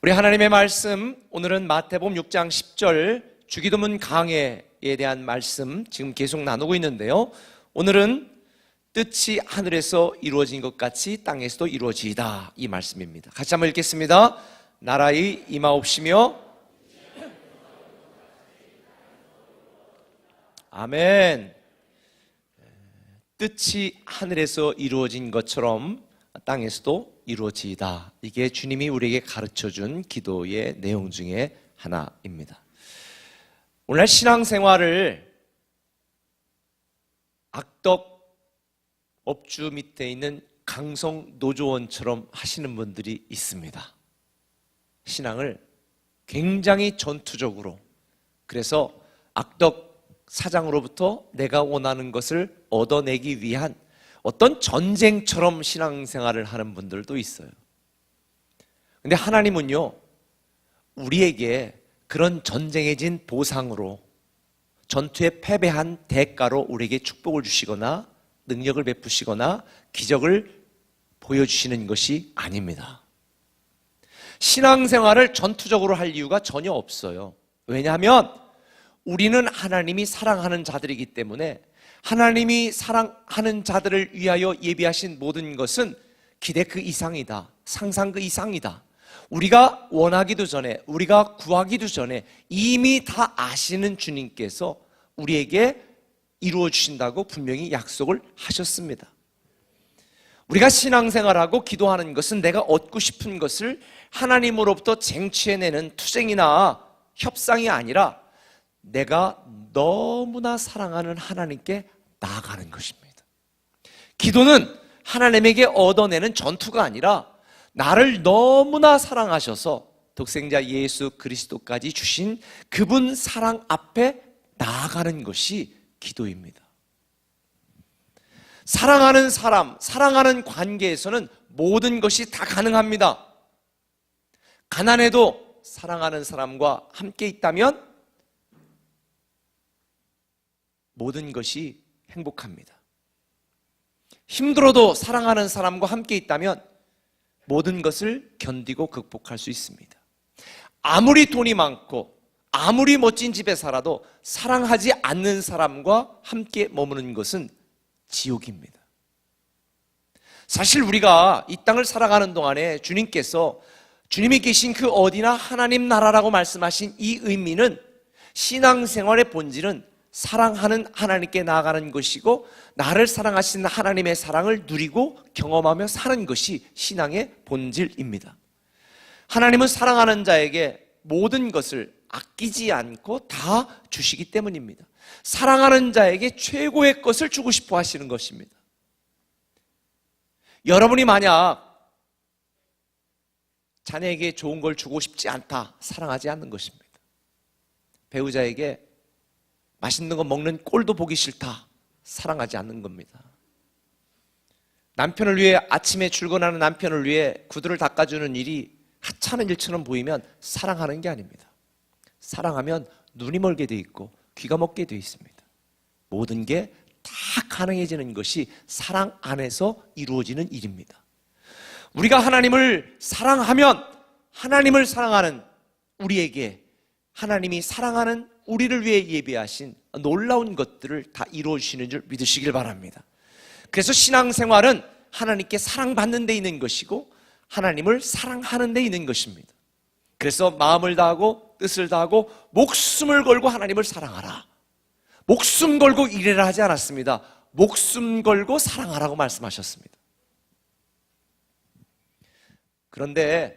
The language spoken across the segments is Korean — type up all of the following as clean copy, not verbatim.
우리 하나님의 말씀, 오늘은 마태복음 6장 10절 주기도문 강해에 대한 말씀 지금 계속 나누고 있는데요, 오늘은 뜻이 하늘에서 이루어진 것 같이 땅에서도 이루어지이다, 이 말씀입니다. 같이 한번 읽겠습니다. 나라의 임하옵시며 아멘. 뜻이 하늘에서 이루어진 것처럼 땅에서도 이루어지이다. 이게 주님이 우리에게 가르쳐준 기도의 내용 중에 하나입니다. 오늘 신앙생활을 악덕 업주 밑에 있는 강성 노조원처럼 하시는 분들이 있습니다. 신앙을 굉장히 전투적으로, 그래서 악덕 사장으로부터 내가 원하는 것을 얻어내기 위한 어떤 전쟁처럼 신앙생활을 하는 분들도 있어요. 근데 하나님은요, 우리에게 그런 전쟁에 진 보상으로, 전투에 패배한 대가로 우리에게 축복을 주시거나 능력을 베푸시거나 기적을 보여주시는 것이 아닙니다. 신앙생활을 전투적으로 할 이유가 전혀 없어요. 왜냐하면 우리는 하나님이 사랑하는 자들이기 때문에 하나님이 사랑하는 자들을 위하여 예비하신 모든 것은 기대 그 이상이다, 상상 그 이상이다. 우리가 원하기도 전에, 우리가 구하기도 전에 이미 다 아시는 주님께서 우리에게 이루어 주신다고 분명히 약속을 하셨습니다. 우리가 신앙생활하고 기도하는 것은 내가 얻고 싶은 것을 하나님으로부터 쟁취해내는 투쟁이나 협상이 아니라 내가 너무나 사랑하는 하나님께 나아가는 것입니다. 기도는 하나님에게 얻어내는 전투가 아니라 나를 너무나 사랑하셔서 독생자 예수 그리스도까지 주신 그분 사랑 앞에 나아가는 것이 기도입니다. 사랑하는 사람, 사랑하는 관계에서는 모든 것이 다 가능합니다. 가난해도 사랑하는 사람과 함께 있다면 모든 것이 행복합니다. 힘들어도 사랑하는 사람과 함께 있다면 모든 것을 견디고 극복할 수 있습니다. 아무리 돈이 많고 아무리 멋진 집에 살아도 사랑하지 않는 사람과 함께 머무는 것은 지옥입니다. 사실 우리가 이 땅을 살아가는 동안에 주님이 계신 그 어디나 하나님 나라라고 말씀하신 이 의미는, 신앙생활의 본질은 사랑하는 하나님께 나아가는 것이고 나를 사랑하시는 하나님의 사랑을 누리고 경험하며 사는 것이 신앙의 본질입니다. 하나님은 사랑하는 자에게 모든 것을 아끼지 않고 다 주시기 때문입니다. 사랑하는 자에게 최고의 것을 주고 싶어 하시는 것입니다. 여러분이 만약 자녀에게 좋은 걸 주고 싶지 않다, 사랑하지 않는 것입니다. 배우자에게 맛있는 거 먹는 꼴도 보기 싫다, 사랑하지 않는 겁니다. 남편을 위해, 아침에 출근하는 남편을 위해 구두를 닦아주는 일이 하찮은 일처럼 보이면 사랑하는 게 아닙니다. 사랑하면 눈이 멀게 돼 있고 귀가 먹게 돼 있습니다. 모든 게 다 가능해지는 것이 사랑 안에서 이루어지는 일입니다. 우리가 하나님을 사랑하면 하나님을 사랑하는 우리에게 하나님이 사랑하는 우리를 위해 예비하신 놀라운 것들을 다 이루어 주시는 줄 믿으시길 바랍니다. 그래서 신앙생활은 하나님께 사랑받는 데 있는 것이고 하나님을 사랑하는 데 있는 것입니다. 그래서 마음을 다하고 뜻을 다하고 목숨을 걸고 하나님을 사랑하라. 목숨 걸고 일해라 하지 않았습니다. 목숨 걸고 사랑하라고 말씀하셨습니다. 그런데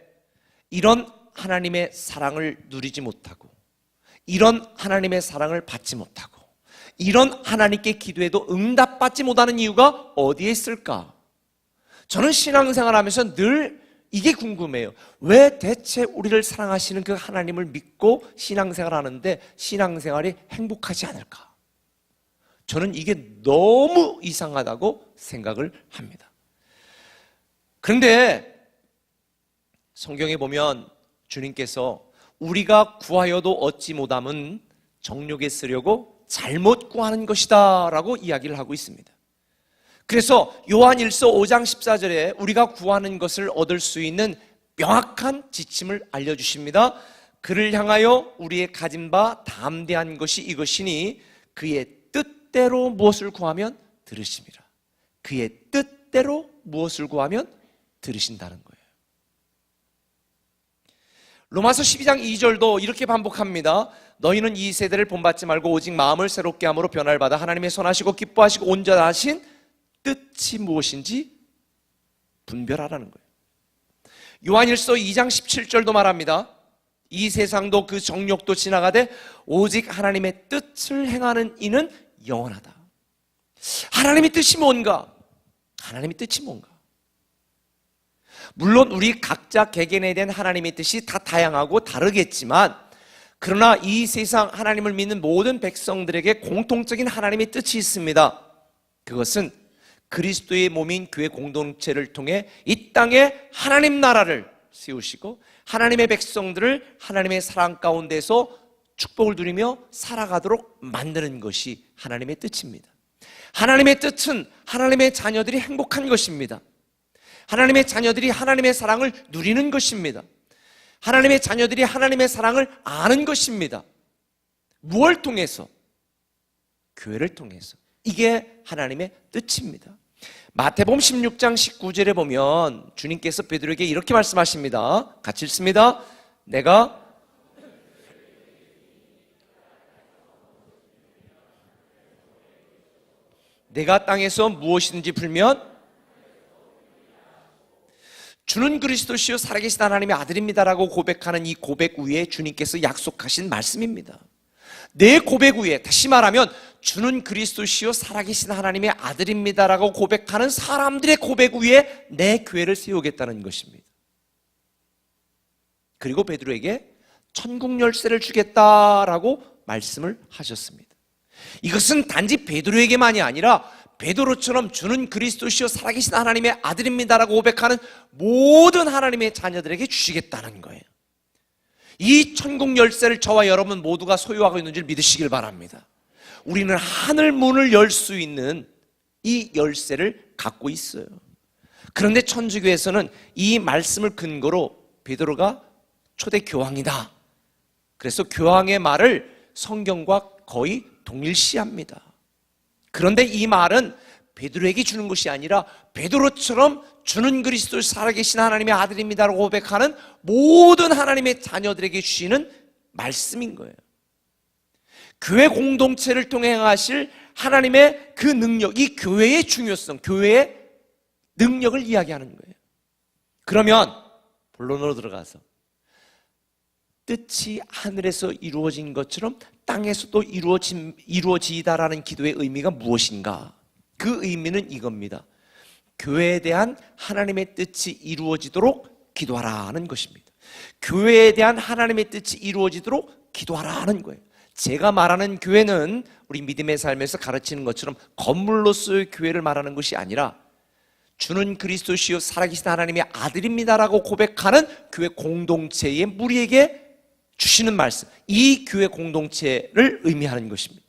이런 하나님의 사랑을 누리지 못하고, 이런 하나님의 사랑을 받지 못하고, 이런 하나님께 기도해도 응답받지 못하는 이유가 어디에 있을까? 저는 신앙생활하면서 늘 이게 궁금해요. 왜 대체 우리를 사랑하시는 그 하나님을 믿고 신앙생활하는데 신앙생활이 행복하지 않을까? 저는 이게 너무 이상하다고 생각을 합니다. 그런데 성경에 보면 주님께서 우리가 구하여도 얻지 못함은 정욕에 쓰려고 잘못 구하는 것이다 라고 이야기를 하고 있습니다. 그래서 요한 1서 5장 14절에 우리가 구하는 것을 얻을 수 있는 명확한 지침을 알려주십니다. 그를 향하여 우리의 가진 바 담대한 것이 이것이니 그의 뜻대로 무엇을 구하면 들으심이라. 그의 뜻대로 무엇을 구하면 들으신다는 거예요. 로마서 12장 2절도 이렇게 반복합니다. 너희는 이 세대를 본받지 말고 오직 마음을 새롭게 함으로 변화를 받아 하나님의 선하시고 기뻐하시고 온전하신 뜻이 무엇인지 분별하라는 거예요. 요한일서 2장 17절도 말합니다. 이 세상도 그 정욕도 지나가되 오직 하나님의 뜻을 행하는 이는 영원하다. 하나님의 뜻이 뭔가? 하나님의 뜻이 뭔가? 물론 우리 각자 개개인에 대한 하나님의 뜻이 다 다양하고 다르겠지만, 그러나 이 세상 하나님을 믿는 모든 백성들에게 공통적인 하나님의 뜻이 있습니다. 그것은 그리스도의 몸인 교회 공동체를 통해 이 땅에 하나님 나라를 세우시고 하나님의 백성들을 하나님의 사랑 가운데서 축복을 누리며 살아가도록 만드는 것이 하나님의 뜻입니다. 하나님의 뜻은 하나님의 자녀들이 행복한 것입니다. 하나님의 자녀들이 하나님의 사랑을 누리는 것입니다. 하나님의 자녀들이 하나님의 사랑을 아는 것입니다. 무엇을 통해서? 교회를 통해서. 이게 하나님의 뜻입니다. 마태복음 16장 19절에 보면 주님께서 베드로에게 이렇게 말씀하십니다. 같이 읽습니다. 내가 땅에서 무엇이든지 풀면 주는 그리스도시요 살아계신 하나님의 아들입니다라고 고백하는 이 고백 위에 주님께서 약속하신 말씀입니다. 내 고백 위에, 다시 말하면 주는 그리스도시요 살아계신 하나님의 아들입니다라고 고백하는 사람들의 고백 위에 내 교회를 세우겠다는 것입니다. 그리고 베드로에게 천국 열쇠를 주겠다라고 말씀을 하셨습니다. 이것은 단지 베드로에게만이 아니라 베드로처럼 주는 그리스도시요 살아계신 하나님의 아들입니다라고 고백하는 모든 하나님의 자녀들에게 주시겠다는 거예요. 이 천국 열쇠를 저와 여러분 모두가 소유하고 있는 줄 믿으시길 바랍니다. 우리는 하늘 문을 열 수 있는 이 열쇠를 갖고 있어요. 그런데 천주교에서는 이 말씀을 근거로 베드로가 초대 교황이다, 그래서 교황의 말을 성경과 거의 동일시합니다. 그런데 이 말은 베드로에게 주는 것이 아니라 베드로처럼 주는 그리스도 살아계신 하나님의 아들입니다라고 고백하는 모든 하나님의 자녀들에게 주시는 말씀인 거예요. 교회 공동체를 통해 행하실 하나님의 그 능력, 이 교회의 중요성, 교회의 능력을 이야기하는 거예요. 그러면 본론으로 들어가서 뜻이 하늘에서 이루어진 것처럼 땅에서도 이루어지다라는 기도의 의미가 무엇인가? 그 의미는 이겁니다. 교회에 대한 하나님의 뜻이 이루어지도록 기도하라는 것입니다. 교회에 대한 하나님의 뜻이 이루어지도록 기도하라는 거예요. 제가 말하는 교회는 우리 믿음의 삶에서 가르치는 것처럼 건물로서의 교회를 말하는 것이 아니라 주는 그리스도시요 살아계신 하나님의 아들입니다라고 고백하는 교회 공동체의 무리에게 주시는 말씀, 이 교회 공동체를 의미하는 것입니다.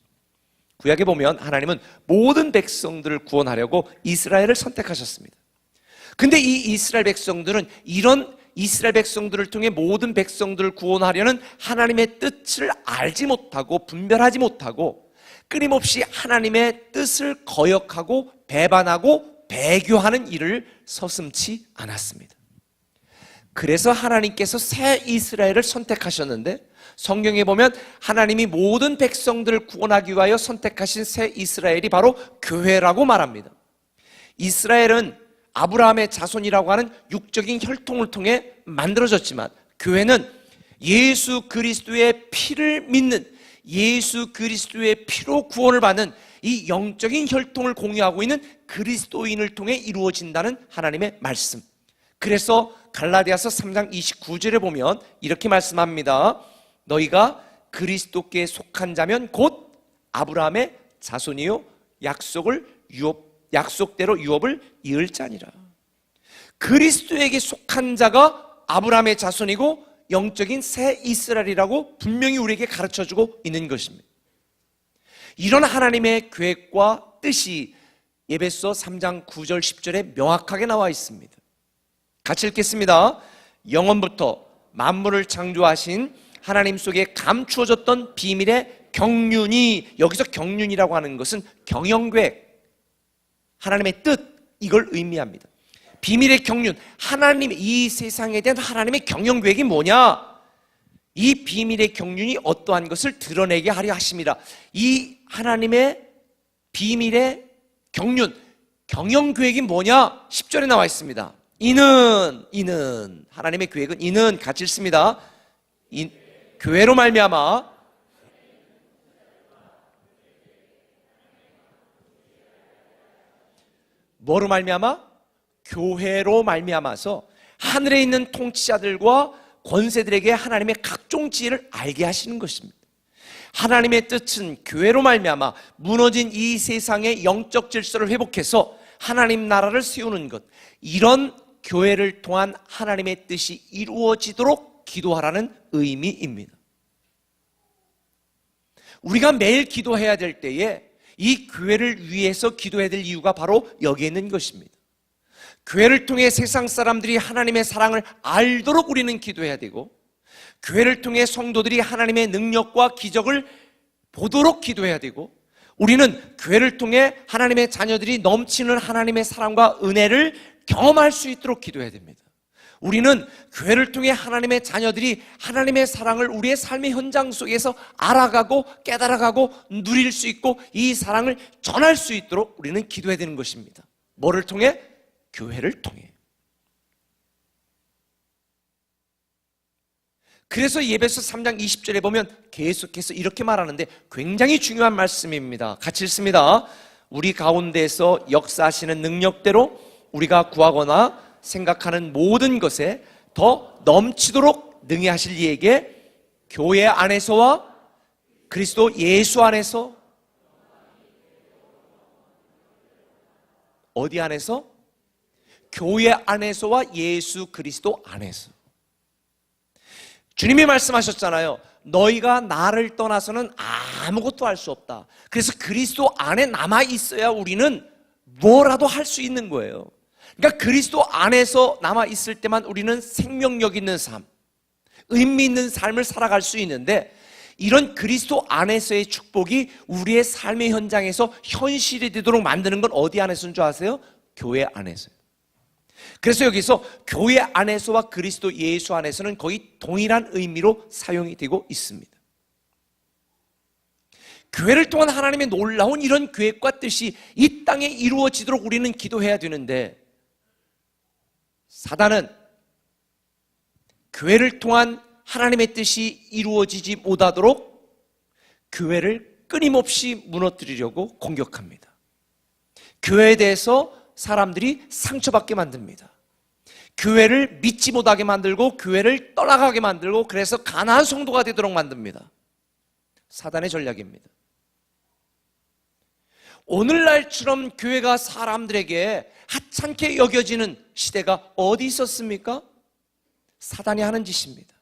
구약에 보면 하나님은 모든 백성들을 구원하려고 이스라엘을 선택하셨습니다. 근데 이 이스라엘 백성들은 이런 이스라엘 백성들을 통해 모든 백성들을 구원하려는 하나님의 뜻을 알지 못하고 분별하지 못하고 끊임없이 하나님의 뜻을 거역하고 배반하고 배교하는 일을 서슴지 않았습니다. 그래서 하나님께서 새 이스라엘을 선택하셨는데, 성경에 보면 하나님이 모든 백성들을 구원하기 위하여 선택하신 새 이스라엘이 바로 교회라고 말합니다. 이스라엘은 아브라함의 자손이라고 하는 육적인 혈통을 통해 만들어졌지만, 교회는 예수 그리스도의 피를 믿는, 예수 그리스도의 피로 구원을 받는 이 영적인 혈통을 공유하고 있는 그리스도인을 통해 이루어진다는 하나님의 말씀. 그래서 갈라디아서 3장 29절에 보면 이렇게 말씀합니다. 너희가 그리스도께 속한 자면 곧 아브라함의 자손이요 약속대로 유업을 이을 자니라. 그리스도에게 속한 자가 아브라함의 자손이고 영적인 새 이스라엘이라고 분명히 우리에게 가르쳐주고 있는 것입니다. 이런 하나님의 계획과 뜻이 에베소 3장 9절 10절에 명확하게 나와 있습니다. 같이 읽겠습니다. 영원부터 만물을 창조하신 하나님 속에 감추어졌던 비밀의 경륜이, 여기서 경륜이라고 하는 것은 경영계획, 하나님의 뜻, 이걸 의미합니다. 비밀의 경륜, 하나님, 이 세상에 대한 하나님의 경영계획이 뭐냐? 이 비밀의 경륜이 어떠한 것을 드러내게 하려 하심이라. 이 하나님의 비밀의 경륜, 경영계획이 뭐냐? 10절에 나와 있습니다. 이는 하나님의 계획은, 이는 같이 읽습니다. 교회로 말미암아 뭐로 말미암아? 교회로 말미암아서 하늘에 있는 통치자들과 권세들에게 하나님의 각종 지혜를 알게 하시는 것입니다. 하나님의 뜻은 교회로 말미암아 무너진 이 세상의 영적 질서를 회복해서 하나님 나라를 세우는 것, 이런 교회를 통한 하나님의 뜻이 이루어지도록 기도하라는 의미입니다. 우리가 매일 기도해야 될 때에 이 교회를 위해서 기도해야 될 이유가 바로 여기에 있는 것입니다. 교회를 통해 세상 사람들이 하나님의 사랑을 알도록 우리는 기도해야 되고, 교회를 통해 성도들이 하나님의 능력과 기적을 보도록 기도해야 되고, 우리는 교회를 통해 하나님의 자녀들이 넘치는 하나님의 사랑과 은혜를 경험할 수 있도록 기도해야 됩니다. 우리는 교회를 통해 하나님의 자녀들이 하나님의 사랑을 우리의 삶의 현장 속에서 알아가고 깨달아가고 누릴 수 있고 이 사랑을 전할 수 있도록 우리는 기도해야 되는 것입니다. 뭐를 통해? 교회를 통해. 그래서 예배서 3장 20절에 보면 계속해서 이렇게 말하는데 굉장히 중요한 말씀입니다. 같이 읽습니다. 우리 가운데서 역사하시는 능력대로 우리가 구하거나 생각하는 모든 것에 더 넘치도록 능히 하실 이에게 교회 안에서와 그리스도 예수 안에서, 어디 안에서? 교회 안에서와 예수 그리스도 안에서. 주님이 말씀하셨잖아요. 너희가 나를 떠나서는 아무것도 할 수 없다. 그래서 그리스도 안에 남아 있어야 우리는 뭐라도 할 수 있는 거예요. 그러니까 그리스도 안에서 남아 있을 때만 우리는 생명력 있는 삶, 의미 있는 삶을 살아갈 수 있는데, 이런 그리스도 안에서의 축복이 우리의 삶의 현장에서 현실이 되도록 만드는 건 어디 안에서인 줄 아세요? 교회 안에서요. 그래서 여기서 교회 안에서와 그리스도 예수 안에서는 거의 동일한 의미로 사용이 되고 있습니다. 교회를 통한 하나님의 놀라운 이런 계획과 뜻이 이 땅에 이루어지도록 우리는 기도해야 되는데, 사단은 교회를 통한 하나님의 뜻이 이루어지지 못하도록 교회를 끊임없이 무너뜨리려고 공격합니다. 교회에 대해서 사람들이 상처받게 만듭니다. 교회를 믿지 못하게 만들고 교회를 떠나가게 만들고, 그래서 가난한 성도가 되도록 만듭니다. 사단의 전략입니다. 오늘날처럼 교회가 사람들에게 하찮게 여겨지는 시대가 어디 있었습니까? 사단이 하는 짓입니다.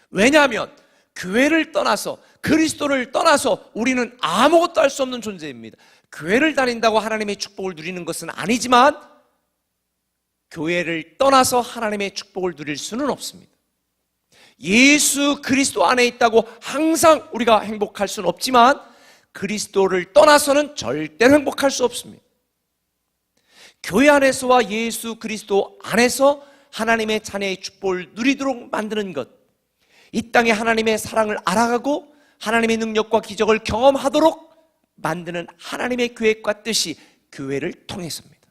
왜냐하면 교회를 떠나서, 그리스도를 떠나서 우리는 아무것도 할 수 없는 존재입니다. 교회를 다닌다고 하나님의 축복을 누리는 것은 아니지만 교회를 떠나서 하나님의 축복을 누릴 수는 없습니다. 예수 그리스도 안에 있다고 항상 우리가 행복할 수는 없지만 그리스도를 떠나서는 절대로 행복할 수 없습니다. 교회 안에서와 예수 그리스도 안에서 하나님의 자녀의 축복을 누리도록 만드는 것, 이 땅에 하나님의 사랑을 알아가고 하나님의 능력과 기적을 경험하도록 만드는 하나님의 계획과 뜻이 교회를 통해서입니다.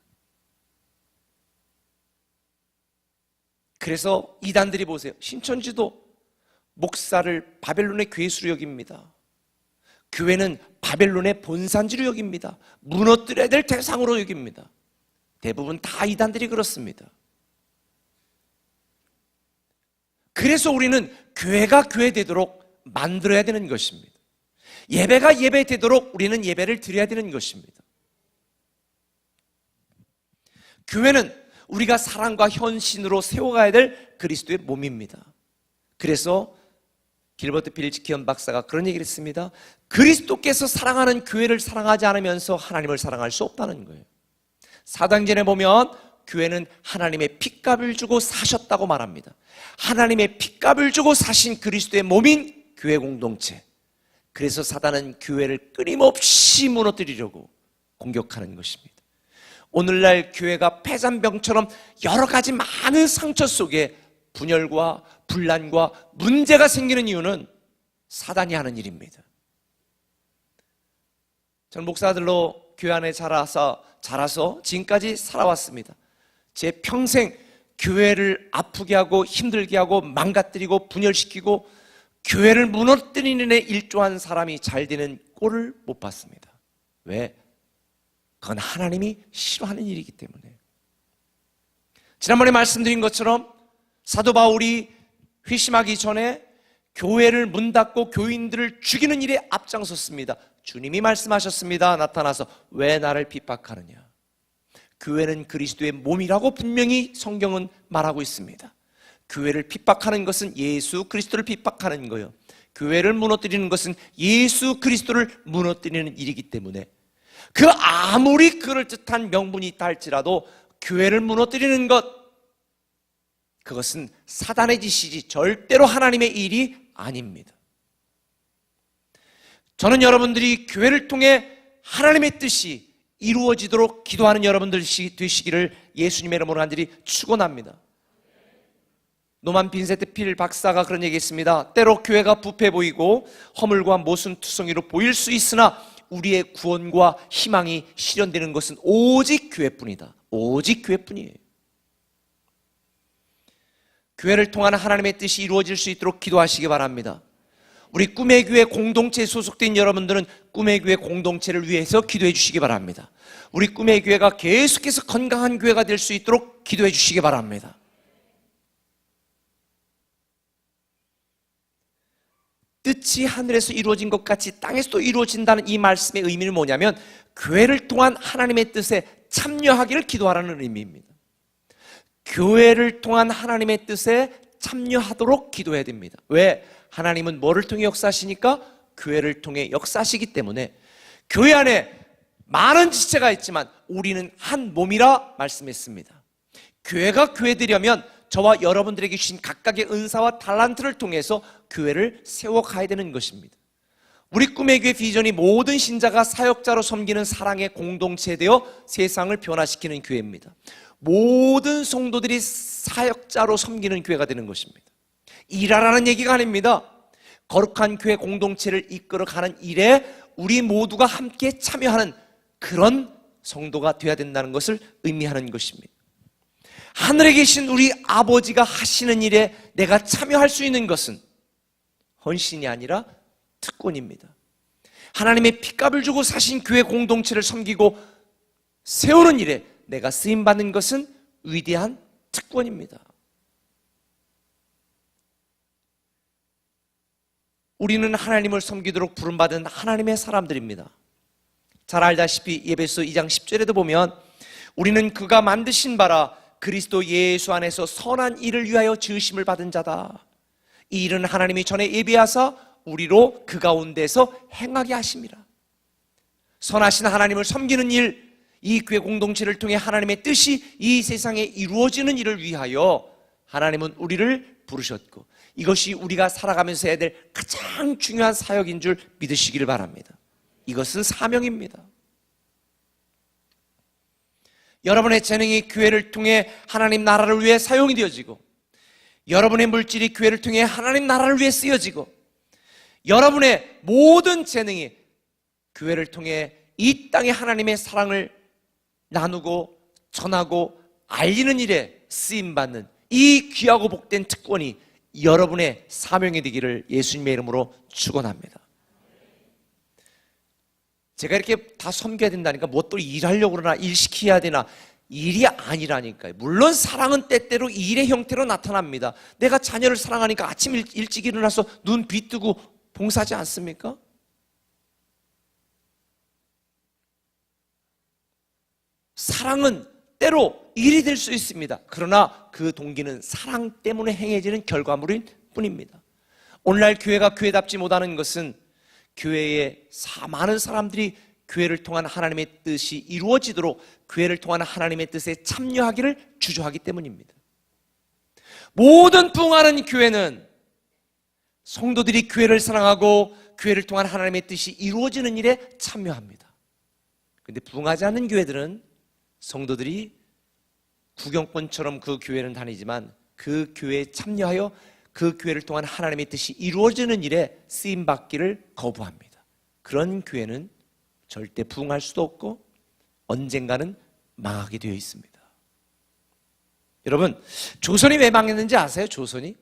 그래서 이단들이 보세요. 신천지도 목사를 바벨론의 괴수로 여깁니다. 교회는 바벨론의 본산지로 여깁니다. 무너뜨려야 될 대상으로 여깁니다. 대부분 다 이단들이 그렇습니다. 그래서 우리는 교회가 교회되도록 만들어야 되는 것입니다. 예배가 예배되도록 우리는 예배를 드려야 되는 것입니다. 교회는 우리가 사랑과 헌신으로 세워가야 될 그리스도의 몸입니다. 그래서 길버트 필치키언 박사가 그런 얘기를 했습니다. 그리스도께서 사랑하는 교회를 사랑하지 않으면서 하나님을 사랑할 수 없다는 거예요. 사도행전에 보면 교회는 하나님의 핏값을 주고 사셨다고 말합니다. 하나님의 핏값을 주고 사신 그리스도의 몸인 교회 공동체. 그래서 사단은 교회를 끊임없이 무너뜨리려고 공격하는 것입니다. 오늘날 교회가 폐잔병처럼 여러 가지 많은 상처 속에 분열과 분란과 문제가 생기는 이유는 사단이 하는 일입니다. 저는 목사들로 교회 안에 자라서 지금까지 살아왔습니다. 제 평생 교회를 아프게 하고 힘들게 하고 망가뜨리고 분열시키고 교회를 무너뜨리는 데 일조한 사람이 잘 되는 꼴을 못 봤습니다. 왜? 그건 하나님이 싫어하는 일이기 때문에. 지난번에 말씀드린 것처럼 사도 바울이 회심하기 전에 교회를 문 닫고 교인들을 죽이는 일에 앞장섰습니다. 주님이 말씀하셨습니다. 나타나서 왜 나를 핍박하느냐. 교회는 그리스도의 몸이라고 분명히 성경은 말하고 있습니다. 교회를 핍박하는 것은 예수 그리스도를 핍박하는 거예요. 교회를 무너뜨리는 것은 예수 그리스도를 무너뜨리는 일이기 때문에 그 아무리 그럴듯한 명분이 있다 할지라도 교회를 무너뜨리는 것, 그것은 사단의 짓이지 절대로 하나님의 일이 아닙니다. 저는 여러분들이 교회를 통해 하나님의 뜻이 이루어지도록 기도하는 여러분들 되시기를 예수님의 이름으로 간절히 축원합니다. 노만 빈센트 필 박사가 그런 얘기했습니다. 때로 교회가 부패 보이고 허물과 모순투성이로 보일 수 있으나 우리의 구원과 희망이 실현되는 것은 오직 교회뿐이다. 오직 교회뿐이에요. 교회를 통한 하나님의 뜻이 이루어질 수 있도록 기도하시기 바랍니다. 우리 꿈의 교회 공동체에 소속된 여러분들은 꿈의 교회 공동체를 위해서 기도해 주시기 바랍니다. 우리 꿈의 교회가 계속해서 건강한 교회가 될 수 있도록 기도해 주시기 바랍니다. 뜻이 하늘에서 이루어진 것 같이 땅에서도 이루어진다는 이 말씀의 의미는 뭐냐면 교회를 통한 하나님의 뜻에 참여하기를 기도하라는 의미입니다. 교회를 통한 하나님의 뜻에 참여하도록 기도해야 됩니다. 왜? 하나님은 뭐를 통해 역사하시니까? 교회를 통해 역사하시기 때문에 교회 안에 많은 지체가 있지만 우리는 한 몸이라 말씀했습니다. 교회가 교회되려면 저와 여러분들에게 주신 각각의 은사와 달란트를 통해서 교회를 세워가야 되는 것입니다. 우리 꿈의 교회 비전이 모든 신자가 사역자로 섬기는 사랑의 공동체 되어 세상을 변화시키는 교회입니다. 모든 성도들이 사역자로 섬기는 교회가 되는 것입니다. 일하라는 얘기가 아닙니다. 거룩한 교회 공동체를 이끌어가는 일에 우리 모두가 함께 참여하는 그런 성도가 되어야 된다는 것을 의미하는 것입니다. 하늘에 계신 우리 아버지가 하시는 일에 내가 참여할 수 있는 것은 헌신이 아니라 특권입니다. 하나님의 핏값을 주고 사신 교회 공동체를 섬기고 세우는 일에 내가 쓰임받는 것은 위대한 특권입니다. 우리는 하나님을 섬기도록 부름받은 하나님의 사람들입니다. 잘 알다시피 에베소 2장 10절에도 보면 우리는 그가 만드신 바라 그리스도 예수 안에서 선한 일을 위하여 지으심을 받은 자다. 이 일은 하나님이 전에 예비하사 우리로 그 가운데서 행하게 하심이라. 선하신 하나님을 섬기는 일, 이 교회 공동체를 통해 하나님의 뜻이 이 세상에 이루어지는 일을 위하여 하나님은 우리를 부르셨고 이것이 우리가 살아가면서 해야 될 가장 중요한 사역인 줄 믿으시기를 바랍니다. 이것은 사명입니다. 여러분의 재능이 교회를 통해 하나님 나라를 위해 사용이 되어지고 여러분의 물질이 교회를 통해 하나님 나라를 위해 쓰여지고 여러분의 모든 재능이 교회를 통해 이 땅에 하나님의 사랑을 나누고 전하고 알리는 일에 쓰임받는 이 귀하고 복된 특권이 여러분의 사명이 되기를 예수님의 이름으로 축원합니다. 제가 이렇게 다 섬겨야 된다니까 뭐 또 일하려고 그러나 일 시켜야 되나, 일이 아니라니까요. 물론 사랑은 때때로 일의 형태로 나타납니다. 내가 자녀를 사랑하니까 아침 일찍 일어나서 눈 비뜨고 봉사하지 않습니까? 사랑은 때로 일이 될 수 있습니다. 그러나 그 동기는 사랑 때문에 행해지는 결과물일 뿐입니다. 오늘날 교회가 교회답지 못하는 것은 교회에 많은 사람들이 교회를 통한 하나님의 뜻이 이루어지도록 교회를 통한 하나님의 뜻에 참여하기를 주저하기 때문입니다. 모든 부흥하는 교회는 성도들이 교회를 사랑하고 교회를 통한 하나님의 뜻이 이루어지는 일에 참여합니다. 그런데 부흥하지 않는 교회들은 성도들이 구경꾼처럼 그 교회는 다니지만 그 교회에 참여하여 그 교회를 통한 하나님의 뜻이 이루어지는 일에 쓰임받기를 거부합니다. 그런 교회는 절대 부흥할 수도 없고 언젠가는 망하게 되어 있습니다. 여러분, 조선이 왜 망했는지 아세요? 조선이?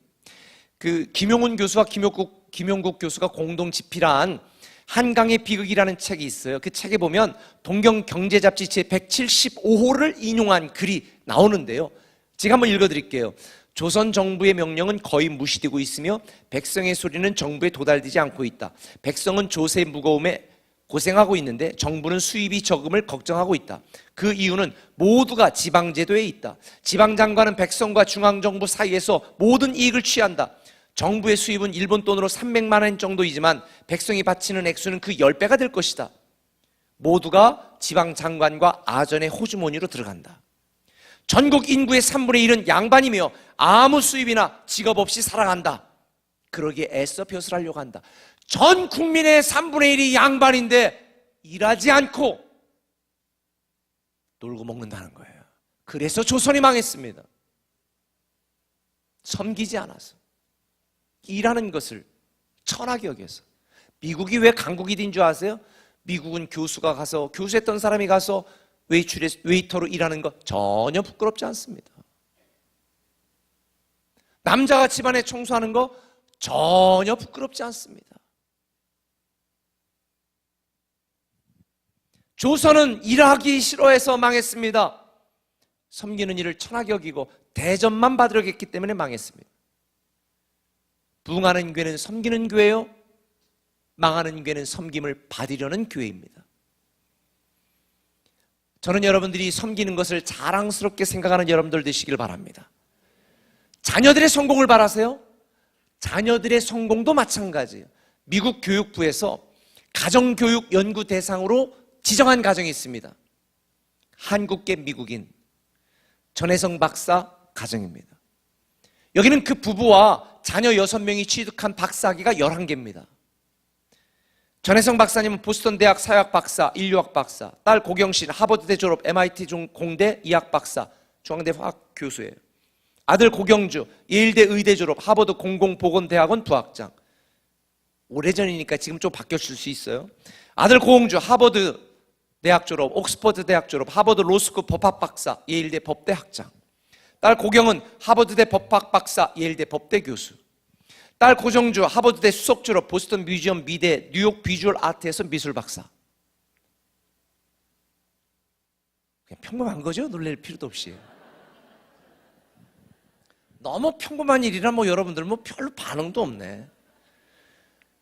그 김용훈 교수와 김용국 교수가 공동 집필한 한강의 비극이라는 책이 있어요. 그 책에 보면 동경경제잡지 제 175호를 인용한 글이 나오는데요. 제가 한번 읽어드릴게요. 조선 정부의 명령은 거의 무시되고 있으며 백성의 소리는 정부에 도달되지 않고 있다. 백성은 조세의 무거움에 고생하고 있는데 정부는 수입이 적음을 걱정하고 있다. 그 이유는 모두가 지방제도에 있다. 지방장관은 백성과 중앙정부 사이에서 모든 이익을 취한다. 정부의 수입은 일본 돈으로 300만 원 정도이지만 백성이 바치는 액수는 그 10배가 될 것이다. 모두가 지방장관과 아전의 호주머니로 들어간다. 전국 인구의 3분의 1은 양반이며 아무 수입이나 직업 없이 살아간다. 그러기에 애써 벼슬 하려고 한다. 전 국민의 3분의 1이 양반인데 일하지 않고 놀고 먹는다는 거예요. 그래서 조선이 망했습니다. 섬기지 않아서, 일하는 것을 천하게 여겨서. 미국이 왜 강국이 된 줄 아세요? 미국은 교수가 가서, 교수했던 사람이 가서 웨이터로 일하는 거 전혀 부끄럽지 않습니다. 남자가 집안에 청소하는 거 전혀 부끄럽지 않습니다. 조선은 일하기 싫어해서 망했습니다. 섬기는 일을 천하게 여기고 대접만 받으려고 했기 때문에 망했습니다. 부흥하는 교회는 섬기는 교회요, 망하는 교회는 섬김을 받으려는 교회입니다. 저는 여러분들이 섬기는 것을 자랑스럽게 생각하는 여러분들 되시길 바랍니다. 자녀들의 성공을 바라세요? 자녀들의 성공도 마찬가지예요. 미국 교육부에서 가정교육 연구 대상으로 지정한 가정이 있습니다. 한국계 미국인 전혜성 박사 가정입니다. 여기는 그 부부와 자녀 6명이 취득한 박사학위가 11개입니다. 전혜성 박사님은 보스턴 대학 사회학 박사, 인류학 박사, 딸 고경신 하버드대 졸업, MIT 공대 이학 박사, 중앙대 화학 교수예요. 아들 고경주 예일대 의대 졸업, 하버드 공공보건대학원 부학장. 오래전이니까 지금 좀 바뀌었을 수 있어요. 아들 고홍주 하버드 대학 졸업, 옥스퍼드 대학 졸업, 하버드 로스쿨 법학 박사, 예일대 법대 학장. 딸 고경은 하버드대 법학 박사, 예일대 법대 교수. 딸 고정주 하버드대 수석 졸업, 보스턴 뮤지엄 미대, 뉴욕 비주얼 아트에서 미술 박사. 그냥 평범한 거죠? 놀랄 필요도 없이. 너무 평범한 일이라 뭐 여러분들 뭐 별로 반응도 없네.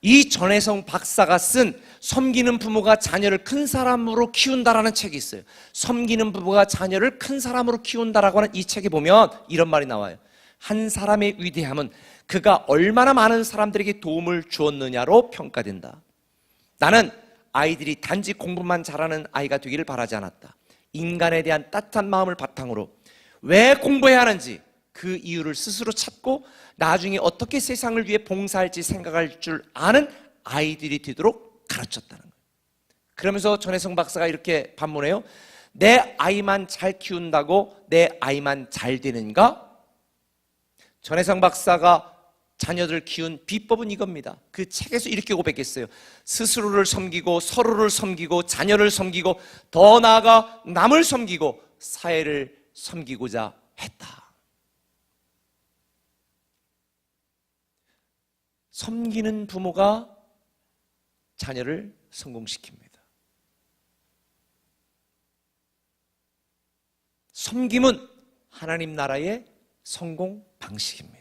이 전혜성 박사가 쓴 섬기는 부모가 자녀를 큰 사람으로 키운다라는 책이 있어요. 섬기는 부모가 자녀를 큰 사람으로 키운다라고 하는 이 책에 보면 이런 말이 나와요. 한 사람의 위대함은 그가 얼마나 많은 사람들에게 도움을 주었느냐로 평가된다. 나는 아이들이 단지 공부만 잘하는 아이가 되기를 바라지 않았다. 인간에 대한 따뜻한 마음을 바탕으로 왜 공부해야 하는지 그 이유를 스스로 찾고 나중에 어떻게 세상을 위해 봉사할지 생각할 줄 아는 아이들이 되도록 가르쳤다는 거예요. 그러면서 전혜성 박사가 이렇게 반문해요. 내 아이만 잘 키운다고 내 아이만 잘 되는가? 전혜성 박사가 자녀들을 키운 비법은 이겁니다. 그 책에서 이렇게 고백했어요. 스스로를 섬기고 서로를 섬기고 자녀를 섬기고 더 나아가 남을 섬기고 사회를 섬기고자 했다. 섬기는 부모가 자녀를 성공시킵니다. 섬김은 하나님 나라의 성공 방식입니다.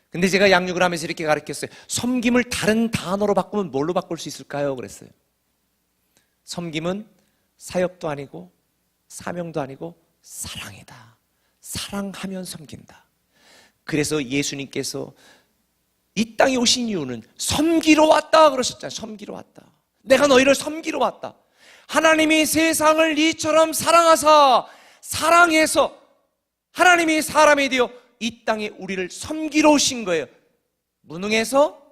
근데 제가 양육을 하면서 이렇게 가르쳤어요. 섬김을 다른 단어로 바꾸면 뭘로 바꿀 수 있을까요? 그랬어요. 섬김은 사역도 아니고 사명도 아니고 사랑이다. 사랑하면 섬긴다. 그래서 예수님께서 이 땅에 오신 이유는 섬기러 왔다 그러셨잖아요. 섬기러 왔다. 내가 너희를 섬기러 왔다. 하나님이 세상을 이처럼 사랑하사 사랑해서 하나님이 사람이 되어 이 땅에 우리를 섬기러 오신 거예요. 무능해서?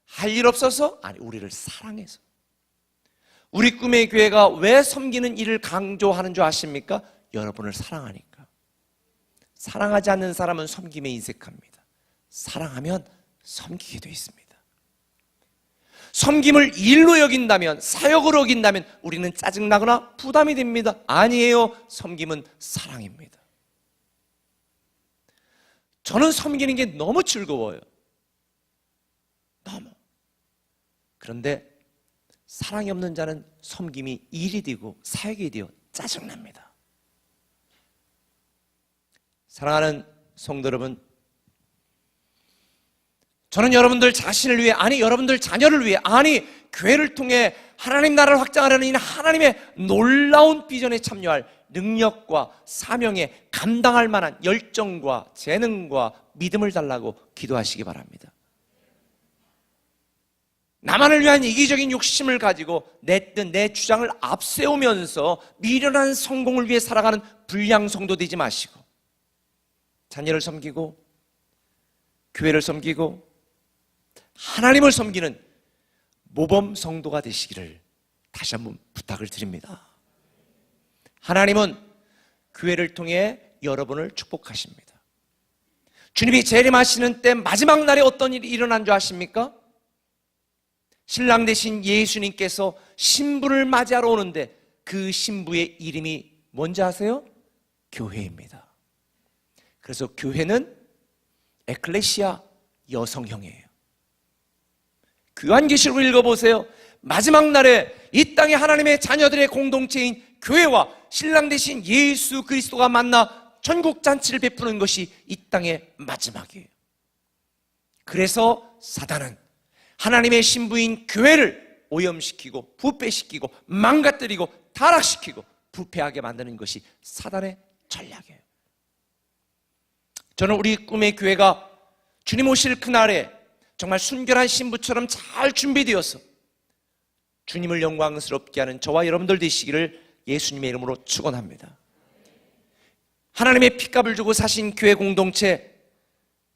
할 일 없어서? 아니, 우리를 사랑해서. 우리 꿈의 교회가 왜 섬기는 일을 강조하는 줄 아십니까? 여러분을 사랑하니까. 사랑하지 않는 사람은 섬김에 인색합니다. 사랑하면 섬기게 되어 있습니다. 섬김을 일로 여긴다면, 사역으로 여긴다면 우리는 짜증나거나 부담이 됩니다. 아니에요. 섬김은 사랑입니다. 저는 섬기는 게 너무 즐거워요. 너무. 그런데 사랑이 없는 자는 섬김이 일이 되고 사역이 되어 짜증납니다. 사랑하는 성도 여러분, 저는 여러분들 자신을 위해, 아니 여러분들 자녀를 위해, 아니 교회를 통해 하나님 나라를 확장하려는 이 하나님의 놀라운 비전에 참여할 능력과 사명에 감당할 만한 열정과 재능과 믿음을 달라고 기도하시기 바랍니다. 나만을 위한 이기적인 욕심을 가지고 내 뜻, 내 주장을 앞세우면서 미련한 성공을 위해 살아가는 불량 성도 되지 마시고, 자녀를 섬기고 교회를 섬기고 하나님을 섬기는 모범 성도가 되시기를 다시 한번 부탁을 드립니다. 하나님은 교회를 통해 여러분을 축복하십니다. 주님이 재림하시는 때 마지막 날에 어떤 일이 일어난 줄 아십니까? 신랑 되신 예수님께서 신부를 맞이하러 오는데 그 신부의 이름이 뭔지 아세요? 교회입니다. 그래서 교회는 에클레시아 여성형이에요. 요한계시록을 읽어보세요. 마지막 날에 이 땅에 하나님의 자녀들의 공동체인 교회와 신랑 되신 예수 그리스도가 만나 천국 잔치를 베푸는 것이 이 땅의 마지막이에요. 그래서 사단은 하나님의 신부인 교회를 오염시키고 부패시키고 망가뜨리고 타락시키고 부패하게 만드는 것이 사단의 전략이에요. 저는 우리 꿈의 교회가 주님 오실 그날에 정말 순결한 신부처럼 잘 준비되어서 주님을 영광스럽게 하는 저와 여러분들 되시기를 예수님의 이름으로 축원합니다. 하나님의 핏값을 주고 사신 교회 공동체,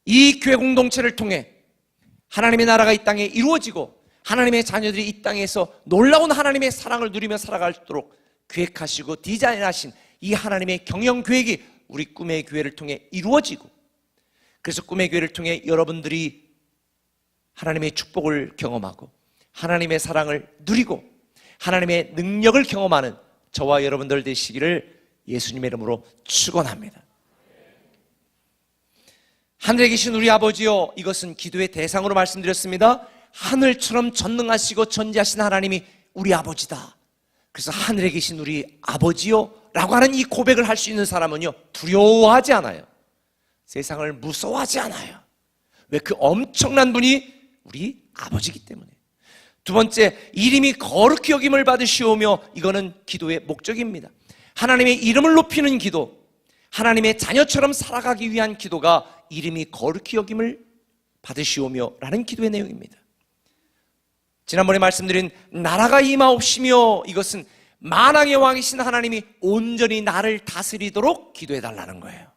이 교회 공동체를 통해 하나님의 나라가 이 땅에 이루어지고 하나님의 자녀들이 이 땅에서 놀라운 하나님의 사랑을 누리며 살아갈수록 계획하시고 디자인하신 이 하나님의 경영 계획이 우리 꿈의 교회를 통해 이루어지고, 그래서 꿈의 교회를 통해 여러분들이 하나님의 축복을 경험하고 하나님의 사랑을 누리고 하나님의 능력을 경험하는 저와 여러분들 되시기를 예수님의 이름으로 축원합니다. 하늘에 계신 우리 아버지요, 이것은 기도의 대상으로 말씀드렸습니다. 하늘처럼 전능하시고 전지하신 하나님이 우리 아버지다. 그래서 하늘에 계신 우리 아버지요 라고 하는 이 고백을 할 수 있는 사람은요, 두려워하지 않아요. 세상을 무서워하지 않아요. 왜? 그 엄청난 분이 우리 아버지이기 때문에. 두 번째, 이름이 거룩히 여김을 받으시오며, 이거는 기도의 목적입니다. 하나님의 이름을 높이는 기도, 하나님의 자녀처럼 살아가기 위한 기도가 이름이 거룩히 여김을 받으시오며 라는 기도의 내용입니다. 지난번에 말씀드린 나라가 임하옵시며, 이것은 만왕의 왕이신 하나님이 온전히 나를 다스리도록 기도해달라는 거예요.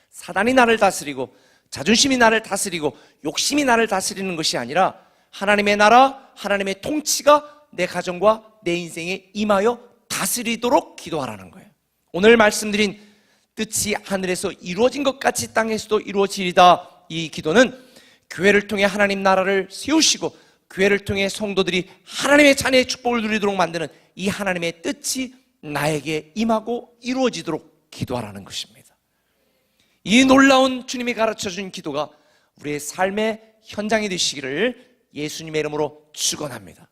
사단이 나를 다스리고 자존심이 나를 다스리고 욕심이 나를 다스리는 것이 아니라 하나님의 나라, 하나님의 통치가 내 가정과 내 인생에 임하여 다스리도록 기도하라는 거예요. 오늘 말씀드린 뜻이 하늘에서 이루어진 것 같이 땅에서도 이루어지리다, 이 기도는 교회를 통해 하나님 나라를 세우시고 교회를 통해 성도들이 하나님의 자녀의 축복을 누리도록 만드는 이 하나님의 뜻이 나에게 임하고 이루어지도록 기도하라는 것입니다. 이 놀라운 주님이 가르쳐준 기도가 우리의 삶의 현장이 되시기를 예수님의 이름으로 축원합니다.